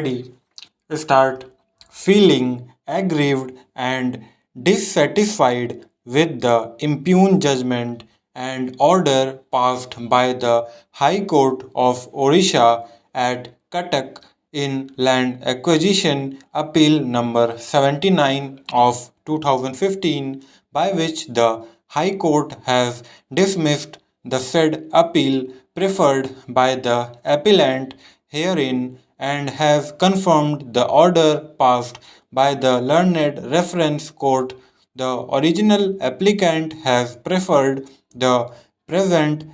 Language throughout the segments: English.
society start feeling aggrieved and dissatisfied with the impugned judgment and order passed by the High Court of Odisha at Cuttack in Land Acquisition Appeal number 79 of 2015, by which the High Court has dismissed the said appeal preferred by the appellant herein and has confirmed the order passed by the learned reference court. The original applicant has preferred the present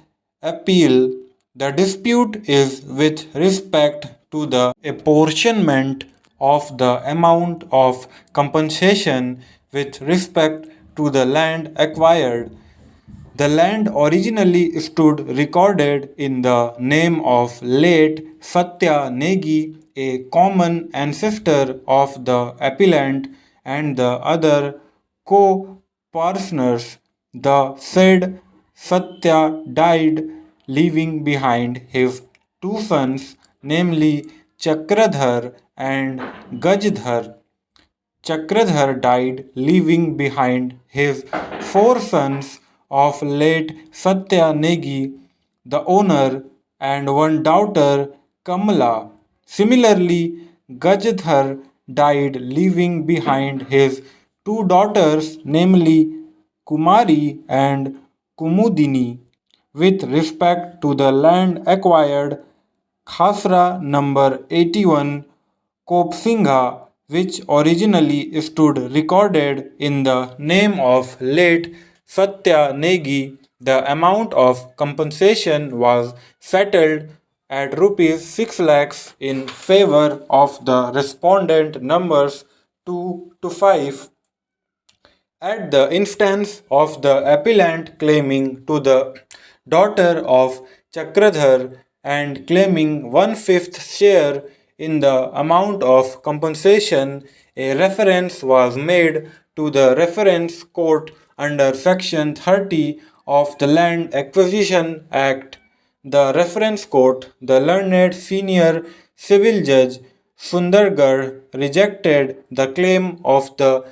appeal. The dispute is with respect to the apportionment of the amount of compensation with respect to the land acquired. The land originally stood recorded in the name of late Satya Negi, a common ancestor of the appellant and the other co-partners. The said Satya died, leaving behind his two sons, namely Chakradhar and Gajdhar. Chakradhar died, leaving behind his four sons of late Satya Negi, the owner, and one daughter, Kamala. Similarly, Gajdhar died, leaving behind his two daughters, namely Kumari and Kumudini. With respect to the land acquired, Khasra number 81, Kopsingha, which originally stood recorded in the name of late Satya Negi, the amount of compensation was settled at rupees 6 lakhs in favor of the respondent numbers 2 to 5 at the instance of the appellant claiming to the daughter of Chakradhar and claiming one-fifth share in the amount of compensation, a reference was made to the reference court under Section 30 of the Land Acquisition Act. The reference court, the learned senior civil judge Sundargarh, rejected the claim of the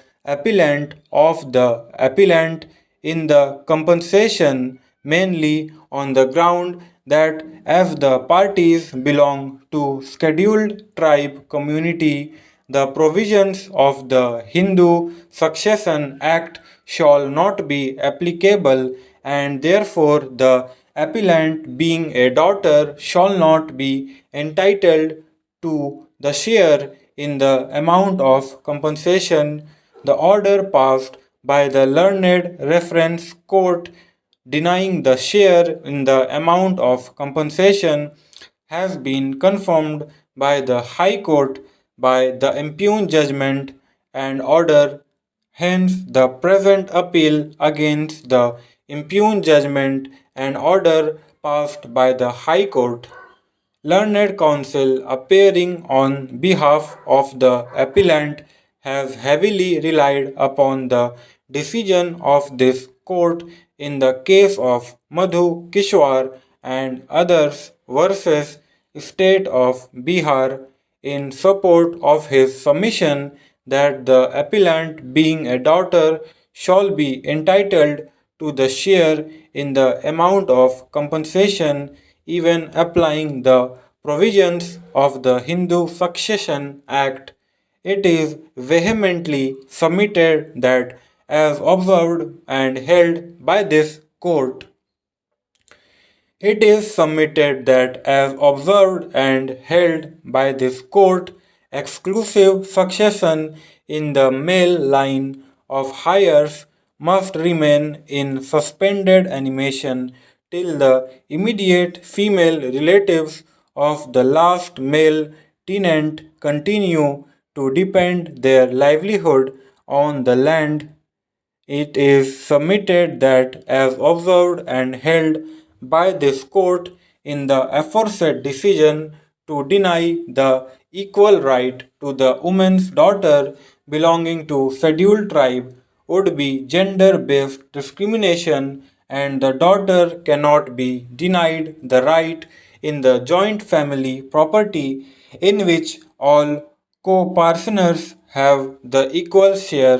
appellant in the compensation mainly on the ground that as the parties belong to scheduled tribe community, the provisions of the Hindu Succession Act shall not be applicable, and therefore the appellant, being a daughter, shall not be entitled to the share in the amount of compensation. The order passed by the learned reference court denying the share in the amount of compensation has been confirmed by the High Court by the impugned judgment and order. Hence, the present appeal against the impugned judgment and order passed by the High Court. Learned counsel appearing on behalf of the appellant has heavily relied upon the decision of this court in the case of Madhu Kishwar and others versus State of Bihar in support of his submission that the appellant, being a daughter, shall be entitled to the share in the amount of compensation, even applying the provisions of the Hindu Succession Act. It is vehemently submitted that, as observed and held by this court, it is submitted that, as observed and held by this court, exclusive succession in the male line of heirs must remain in suspended animation till the immediate female relatives of the last male tenant continue to depend their livelihood on the land. It is submitted that, as observed and held by this court in the aforesaid decision to deny the equal right to the woman's daughter belonging to scheduled tribe, would be gender-based discrimination, and the daughter cannot be denied the right in the joint family property in which all co-partners have the equal share,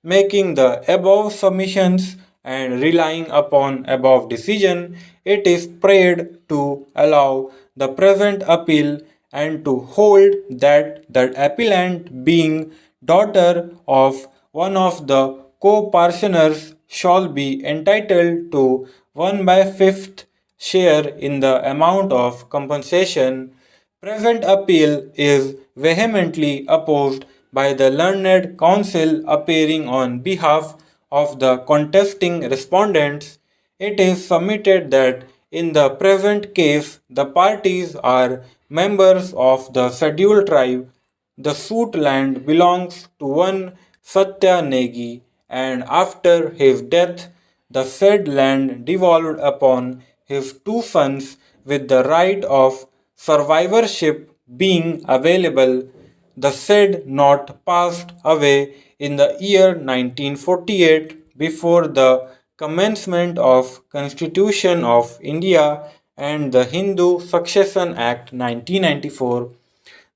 making the above submissions and relying upon above decision, it is prayed to allow the present appeal and to hold that the appellant being daughter of one of the co-partners shall be entitled to 1 by 5th share in the amount of compensation. Present appeal is vehemently opposed by the learned counsel appearing on behalf of the contesting respondents. It is submitted that in the present case the parties are members of the scheduled tribe. The suit land belongs to one Satya Negi, and after his death the said land devolved upon his two sons with the right of survivorship being available. The said not passed away in the year 1948 before the commencement of Constitution of India and the Hindu Succession Act 1994,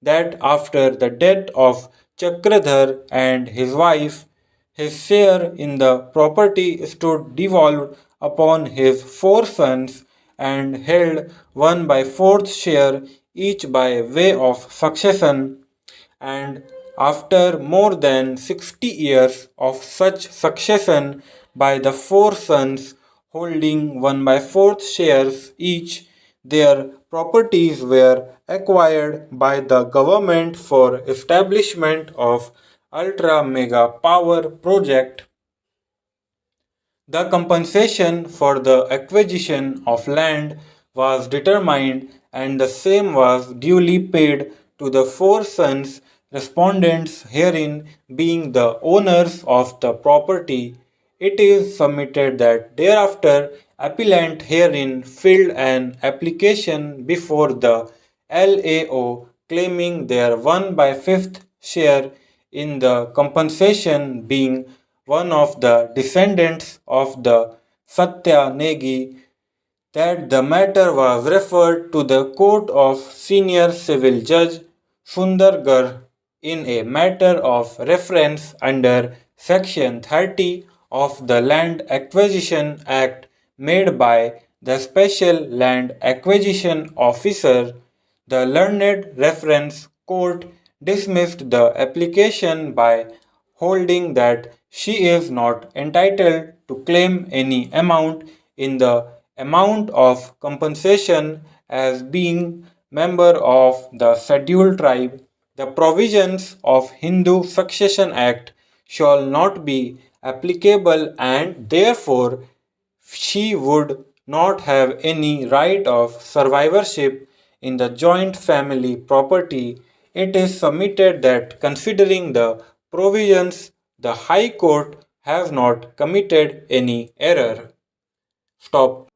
that after the death of Chakradhar and his wife, his share in the property stood devolved upon his four sons and held 1 by 4th share each by way of succession, and after more than 60 years of such succession by the four sons holding 1 by 4th shares each, their properties were acquired by the government for establishment of ultra mega power project. The compensation for the acquisition of land was determined and the same was duly paid to the four sons respondents, herein being the owners of the property. It is submitted that thereafter appellant herein filled an application before the LAO claiming their 1 by 5th share in the compensation, being one of the descendants of the Satya Negi, that the matter was referred to the Court of Senior Civil Judge Sundargarh in a matter of reference under Section 30 of the Land Acquisition Act made by the Special Land Acquisition Officer. The learned reference court dismissed the application by holding that she is not entitled to claim any amount in the amount of compensation as being member of the scheduled tribe. The provisions of Hindu Succession Act shall not be applicable and therefore she would not have any right of survivorship in the joint family property. It is submitted that considering the provisions, the High Court has not committed any error. Stop.